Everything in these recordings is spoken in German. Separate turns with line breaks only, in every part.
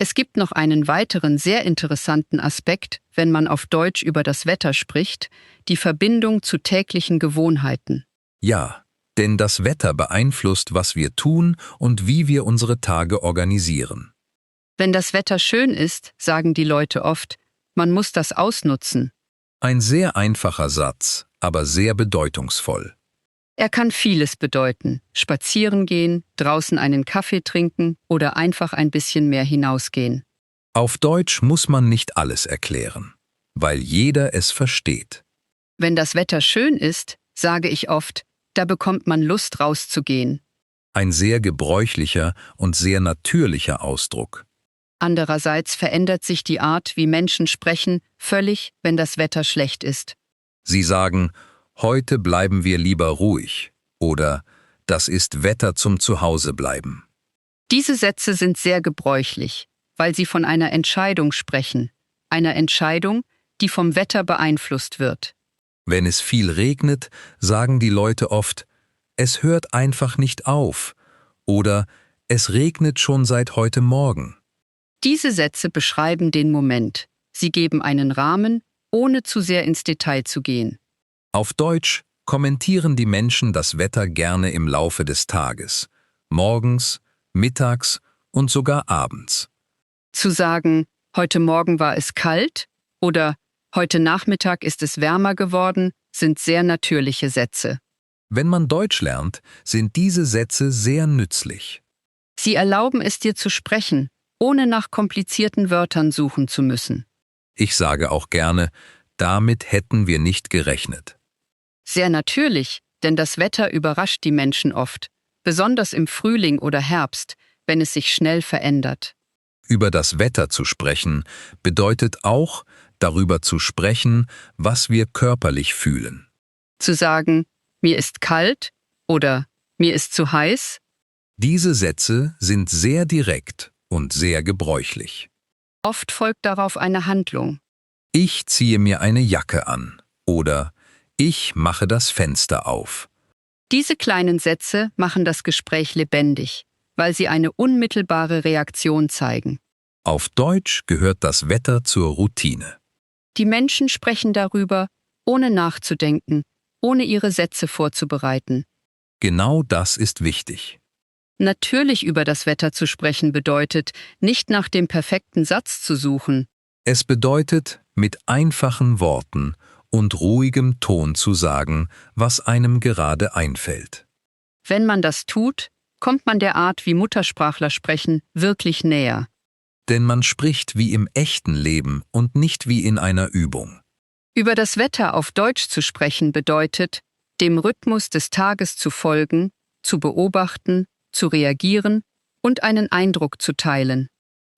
Es gibt noch einen weiteren sehr interessanten Aspekt, wenn man auf Deutsch über das Wetter spricht, die Verbindung zu täglichen Gewohnheiten.
Ja, denn das Wetter beeinflusst, was wir tun und wie wir unsere Tage organisieren.
Wenn das Wetter schön ist, sagen die Leute oft, man muss das ausnutzen.
Ein sehr einfacher Satz, aber sehr bedeutungsvoll.
Er kann vieles bedeuten: spazieren gehen, draußen einen Kaffee trinken oder einfach ein bisschen mehr hinausgehen.
Auf Deutsch muss man nicht alles erklären, weil jeder es versteht.
Wenn das Wetter schön ist, sage ich oft, da bekommt man Lust rauszugehen.
Ein sehr gebräuchlicher und sehr natürlicher Ausdruck.
Andererseits verändert sich die Art, wie Menschen sprechen, völlig, wenn das Wetter schlecht ist.
Sie sagen, heute bleiben wir lieber ruhig oder das ist Wetter zum Zuhausebleiben.
Diese Sätze sind sehr gebräuchlich, weil sie von einer Entscheidung sprechen, einer Entscheidung, die vom Wetter beeinflusst wird.
Wenn es viel regnet, sagen die Leute oft, es hört einfach nicht auf oder es regnet schon seit heute Morgen.
Diese Sätze beschreiben den Moment. Sie geben einen Rahmen, ohne zu sehr ins Detail zu gehen.
Auf Deutsch kommentieren die Menschen das Wetter gerne im Laufe des Tages, morgens, mittags und sogar abends.
Zu sagen, heute Morgen war es kalt oder heute Nachmittag ist es wärmer geworden, sind sehr natürliche Sätze.
Wenn man Deutsch lernt, sind diese Sätze sehr nützlich.
Sie erlauben es dir zu sprechen, ohne nach komplizierten Wörtern suchen zu müssen.
Ich sage auch gerne, damit hätten wir nicht gerechnet.
Sehr natürlich, denn das Wetter überrascht die Menschen oft, besonders im Frühling oder Herbst, wenn es sich schnell verändert.
Über das Wetter zu sprechen bedeutet auch, darüber zu sprechen, was wir körperlich fühlen.
Zu sagen, mir ist kalt oder mir ist zu heiß.
Diese Sätze sind sehr direkt und sehr gebräuchlich.
Oft folgt darauf eine Handlung.
Ich ziehe mir eine Jacke an oder ich mache das Fenster auf.
Diese kleinen Sätze machen das Gespräch lebendig, weil sie eine unmittelbare Reaktion zeigen.
Auf Deutsch gehört das Wetter zur Routine.
Die Menschen sprechen darüber, ohne nachzudenken, ohne ihre Sätze vorzubereiten.
Genau das ist wichtig.
Natürlich über das Wetter zu sprechen bedeutet, nicht nach dem perfekten Satz zu suchen.
Es bedeutet, mit einfachen Worten und ruhigem Ton zu sagen, was einem gerade einfällt.
Wenn man das tut, kommt man der Art, wie Muttersprachler sprechen, wirklich näher.
Denn man spricht wie im echten Leben und nicht wie in einer Übung.
Über das Wetter auf Deutsch zu sprechen bedeutet, dem Rhythmus des Tages zu folgen, zu beobachten, zu reagieren und einen Eindruck zu teilen.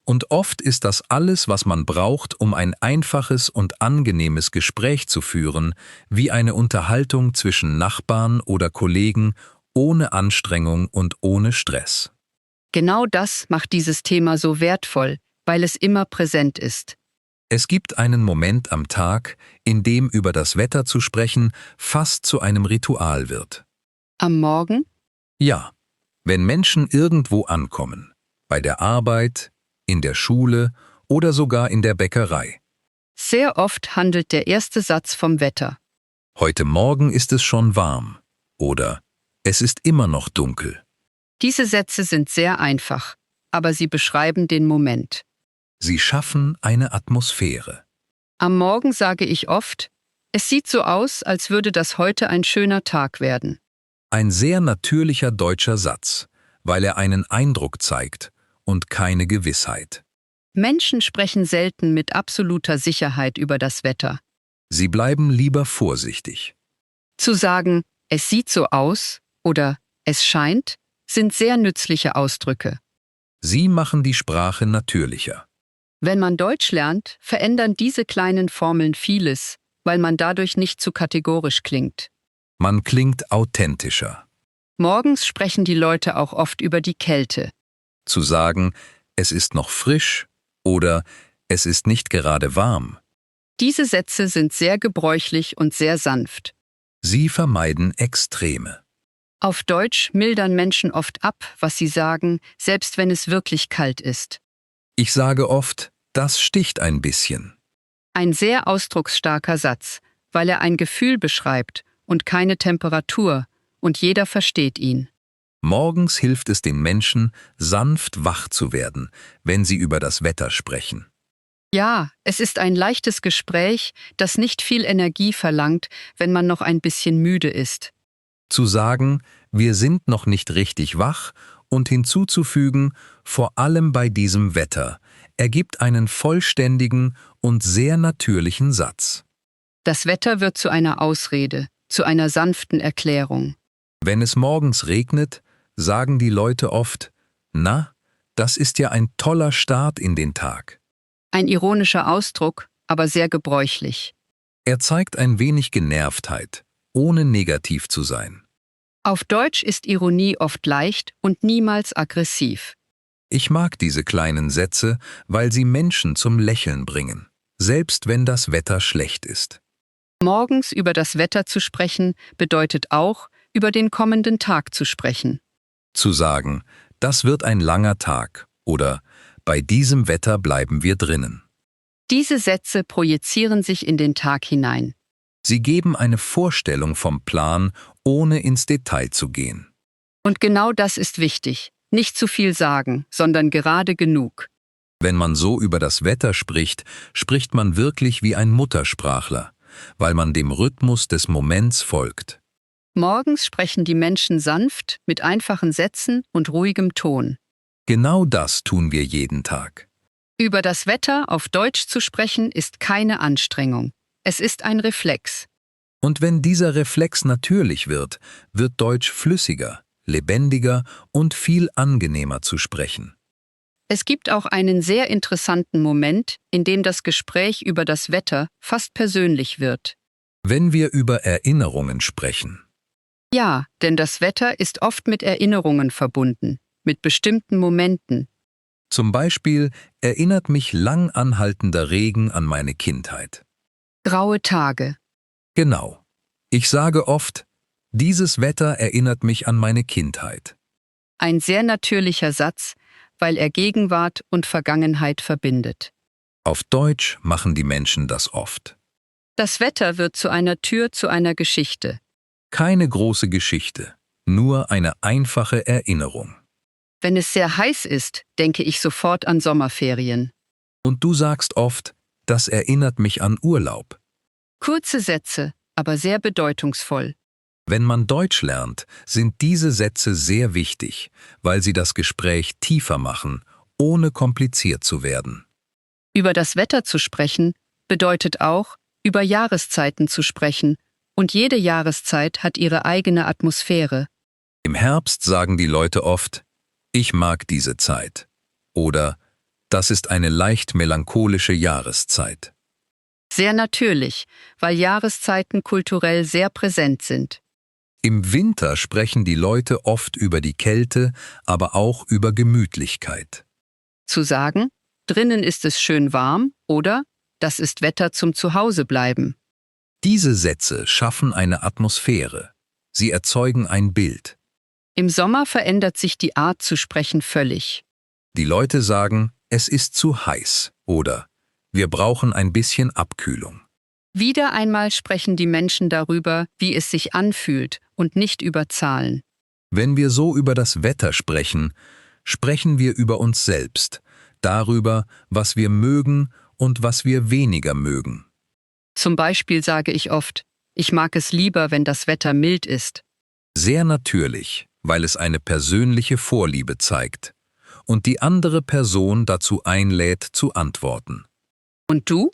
Und oft ist das alles, was man braucht, um ein einfaches und angenehmes Gespräch zu führen, wie eine Unterhaltung zwischen Nachbarn oder Kollegen, ohne Anstrengung und ohne Stress.
Genau das macht dieses Thema so wertvoll, weil es immer präsent ist.
Es gibt einen Moment am Tag, in dem über das Wetter zu sprechen fast zu einem Ritual wird.
Am Morgen?
Ja, wenn Menschen irgendwo ankommen, bei der Arbeit, in der Schule oder sogar in der Bäckerei.
Sehr oft handelt der erste Satz vom Wetter.
Heute Morgen ist es schon warm oder es ist immer noch dunkel.
Diese Sätze sind sehr einfach, aber sie beschreiben den Moment.
Sie schaffen eine Atmosphäre.
Am Morgen sage ich oft, es sieht so aus, als würde das heute ein schöner Tag werden.
Ein sehr natürlicher deutscher Satz, weil er einen Eindruck zeigt und keine Gewissheit.
Menschen sprechen selten mit absoluter Sicherheit über das Wetter.
Sie bleiben lieber vorsichtig.
Zu sagen, es sieht so aus oder es scheint, sind sehr nützliche Ausdrücke.
Sie machen die Sprache natürlicher.
Wenn man Deutsch lernt, verändern diese kleinen Formeln vieles, weil man dadurch nicht zu kategorisch klingt.
Man klingt authentischer.
Morgens sprechen die Leute auch oft über die Kälte.
Zu sagen, es ist noch frisch oder es ist nicht gerade warm.
Diese Sätze sind sehr gebräuchlich und sehr sanft.
Sie vermeiden Extreme.
Auf Deutsch mildern Menschen oft ab, was sie sagen, selbst wenn es wirklich kalt ist.
Ich sage oft, das sticht ein bisschen.
Ein sehr ausdrucksstarker Satz, weil er ein Gefühl beschreibt und keine Temperatur, und jeder versteht ihn.
Morgens hilft es den Menschen, sanft wach zu werden, wenn sie über das Wetter sprechen.
Ja, es ist ein leichtes Gespräch, das nicht viel Energie verlangt, wenn man noch ein bisschen müde ist.
Zu sagen, wir sind noch nicht richtig wach und hinzuzufügen, vor allem bei diesem Wetter, ergibt einen vollständigen und sehr natürlichen Satz.
Das Wetter wird zu einer Ausrede, zu einer sanften Erklärung.
Wenn es morgens regnet, sagen die Leute oft, na, das ist ja ein toller Start in den Tag.
Ein ironischer Ausdruck, aber sehr gebräuchlich.
Er zeigt ein wenig Genervtheit, ohne negativ zu sein.
Auf Deutsch ist Ironie oft leicht und niemals aggressiv.
Ich mag diese kleinen Sätze, weil sie Menschen zum Lächeln bringen, selbst wenn das Wetter schlecht ist.
Morgens über das Wetter zu sprechen, bedeutet auch, über den kommenden Tag zu sprechen.
Zu sagen, das wird ein langer Tag oder bei diesem Wetter bleiben wir drinnen.
Diese Sätze projizieren sich in den Tag hinein.
Sie geben eine Vorstellung vom Plan, ohne ins Detail zu gehen.
Und genau das ist wichtig. Nicht zu viel sagen, sondern gerade genug.
Wenn man so über das Wetter spricht, spricht man wirklich wie ein Muttersprachler, weil man dem Rhythmus des Moments folgt.
Morgens sprechen die Menschen sanft, mit einfachen Sätzen und ruhigem Ton.
Genau das tun wir jeden Tag.
Über das Wetter auf Deutsch zu sprechen, ist keine Anstrengung. Es ist ein Reflex.
Und wenn dieser Reflex natürlich wird, wird Deutsch flüssiger, lebendiger und viel angenehmer zu sprechen.
Es gibt auch einen sehr interessanten Moment, in dem das Gespräch über das Wetter fast persönlich wird.
Wenn wir über Erinnerungen sprechen.
Ja, denn das Wetter ist oft mit Erinnerungen verbunden, mit bestimmten Momenten.
Zum Beispiel erinnert mich lang anhaltender Regen an meine Kindheit.
Graue Tage.
Genau. Ich sage oft, dieses Wetter erinnert mich an meine Kindheit.
Ein sehr natürlicher Satz, weil er Gegenwart und Vergangenheit verbindet.
Auf Deutsch machen die Menschen das oft.
Das Wetter wird zu einer Tür zu einer Geschichte.
Keine große Geschichte, nur eine einfache Erinnerung.
Wenn es sehr heiß ist, denke ich sofort an Sommerferien.
Und du sagst oft, das erinnert mich an Urlaub.
Kurze Sätze, aber sehr bedeutungsvoll.
Wenn man Deutsch lernt, sind diese Sätze sehr wichtig, weil sie das Gespräch tiefer machen, ohne kompliziert zu werden.
Über das Wetter zu sprechen, bedeutet auch, über Jahreszeiten zu sprechen, und jede Jahreszeit hat ihre eigene Atmosphäre.
Im Herbst sagen die Leute oft, ich mag diese Zeit. Oder, das ist eine leicht melancholische Jahreszeit.
Sehr natürlich, weil Jahreszeiten kulturell sehr präsent sind.
Im Winter sprechen die Leute oft über die Kälte, aber auch über Gemütlichkeit.
Zu sagen, drinnen ist es schön warm oder das ist Wetter zum Zuhausebleiben.
Diese Sätze schaffen eine Atmosphäre. Sie erzeugen ein Bild.
Im Sommer verändert sich die Art zu sprechen völlig.
Die Leute sagen, es ist zu heiß oder wir brauchen ein bisschen Abkühlung.
Wieder einmal sprechen die Menschen darüber, wie es sich anfühlt und nicht über Zahlen.
Wenn wir so über das Wetter sprechen, sprechen wir über uns selbst, darüber, was wir mögen und was wir weniger mögen.
Zum Beispiel sage ich oft, ich mag es lieber, wenn das Wetter mild ist.
Sehr natürlich, weil es eine persönliche Vorliebe zeigt und die andere Person dazu einlädt, zu antworten.
Und du?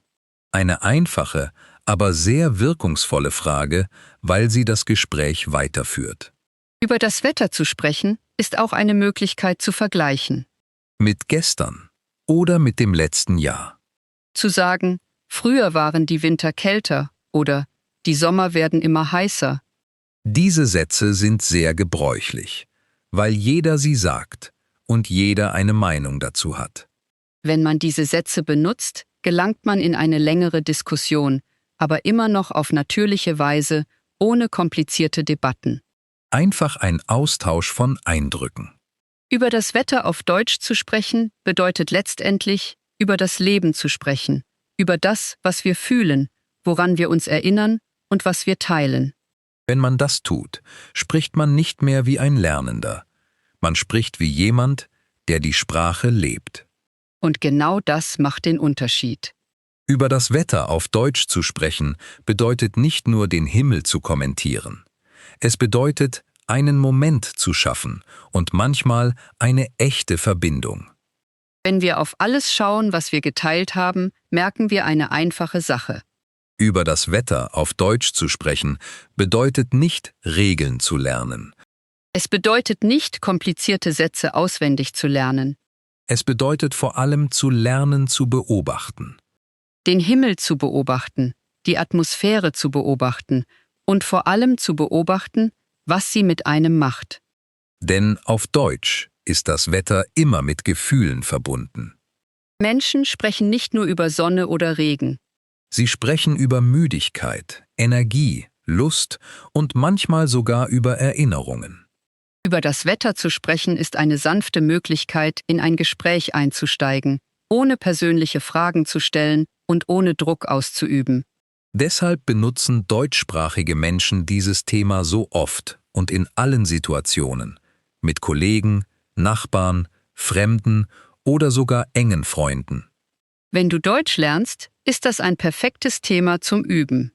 Eine einfache, aber sehr wirkungsvolle Frage, weil sie das Gespräch weiterführt.
Über das Wetter zu sprechen, ist auch eine Möglichkeit zu vergleichen.
Mit gestern oder mit dem letzten Jahr.
Zu sagen, früher waren die Winter kälter oder die Sommer werden immer heißer.
Diese Sätze sind sehr gebräuchlich, weil jeder sie sagt und jeder eine Meinung dazu hat.
Wenn man diese Sätze benutzt, gelangt man in eine längere Diskussion, aber immer noch auf natürliche Weise, ohne komplizierte Debatten.
Einfach ein Austausch von Eindrücken.
Über das Wetter auf Deutsch zu sprechen, bedeutet letztendlich, über das Leben zu sprechen, über das, was wir fühlen, woran wir uns erinnern und was wir teilen.
Wenn man das tut, spricht man nicht mehr wie ein Lernender. Man spricht wie jemand, der die Sprache lebt.
Und genau das macht den Unterschied.
Über das Wetter auf Deutsch zu sprechen, bedeutet nicht nur den Himmel zu kommentieren. Es bedeutet, einen Moment zu schaffen und manchmal eine echte Verbindung.
Wenn wir auf alles schauen, was wir geteilt haben, merken wir eine einfache Sache.
Über das Wetter auf Deutsch zu sprechen, bedeutet nicht, Regeln zu lernen.
Es bedeutet nicht, komplizierte Sätze auswendig zu lernen,
Es bedeutet vor allem zu lernen zu beobachten.
den Himmel zu beobachten, die Atmosphäre zu beobachten und vor allem zu beobachten, was sie mit einem macht.
Denn auf Deutsch ist das Wetter immer mit Gefühlen verbunden.
Menschen sprechen nicht nur über Sonne oder Regen.
Sie sprechen über Müdigkeit, Energie, Lust und manchmal sogar über Erinnerungen.
Über das Wetter zu sprechen ist eine sanfte Möglichkeit, in ein Gespräch einzusteigen, ohne persönliche Fragen zu stellen und ohne Druck auszuüben.
Deshalb benutzen deutschsprachige Menschen dieses Thema so oft und in allen Situationen, mit Kollegen, Nachbarn, Fremden oder sogar engen Freunden.
Wenn du Deutsch lernst, ist das ein perfektes Thema zum Üben.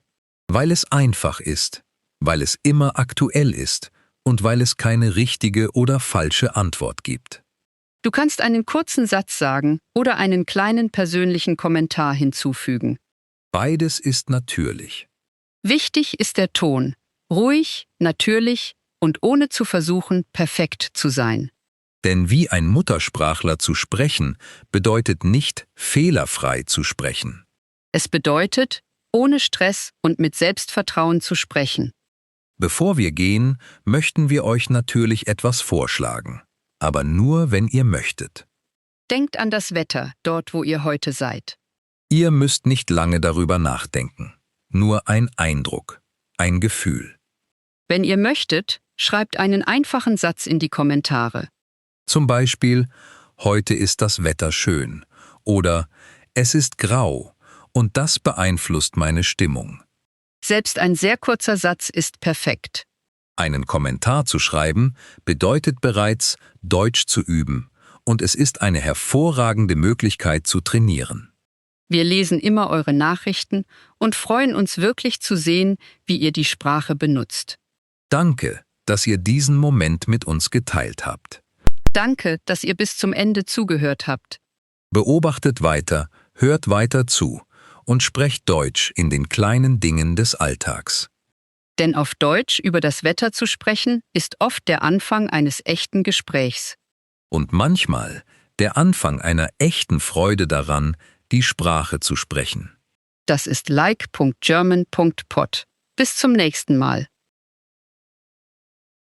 Weil es einfach ist, weil es immer aktuell ist und weil es keine richtige oder falsche Antwort gibt.
Du kannst einen kurzen Satz sagen oder einen kleinen persönlichen Kommentar hinzufügen.
Beides ist natürlich.
Wichtig ist der Ton, ruhig, natürlich und ohne zu versuchen, perfekt zu sein.
Denn wie ein Muttersprachler zu sprechen, bedeutet nicht fehlerfrei zu sprechen.
Es bedeutet, ohne Stress und mit Selbstvertrauen zu sprechen.
Bevor wir gehen, möchten wir euch natürlich etwas vorschlagen. Aber nur, wenn ihr möchtet.
Denkt an das Wetter, dort wo ihr heute seid.
Ihr müsst nicht lange darüber nachdenken. Nur ein Eindruck, ein Gefühl.
Wenn ihr möchtet, schreibt einen einfachen Satz in die Kommentare.
Zum Beispiel, heute ist das Wetter schön oder es ist grau und das beeinflusst meine Stimmung.
Selbst ein sehr kurzer Satz ist perfekt.
Einen Kommentar zu schreiben bedeutet bereits, Deutsch zu üben und es ist eine hervorragende Möglichkeit zu trainieren.
Wir lesen immer eure Nachrichten und freuen uns wirklich zu sehen, wie ihr die Sprache benutzt.
Danke, dass ihr diesen Moment mit uns geteilt habt.
Danke, dass ihr bis zum Ende zugehört habt.
Beobachtet weiter, hört weiter zu und sprecht Deutsch in den kleinen Dingen des Alltags.
Denn auf Deutsch über das Wetter zu sprechen, ist oft der Anfang eines echten Gesprächs.
Und manchmal der Anfang einer echten Freude daran, die Sprache zu sprechen.
Das ist like.german.pod. Bis zum nächsten Mal.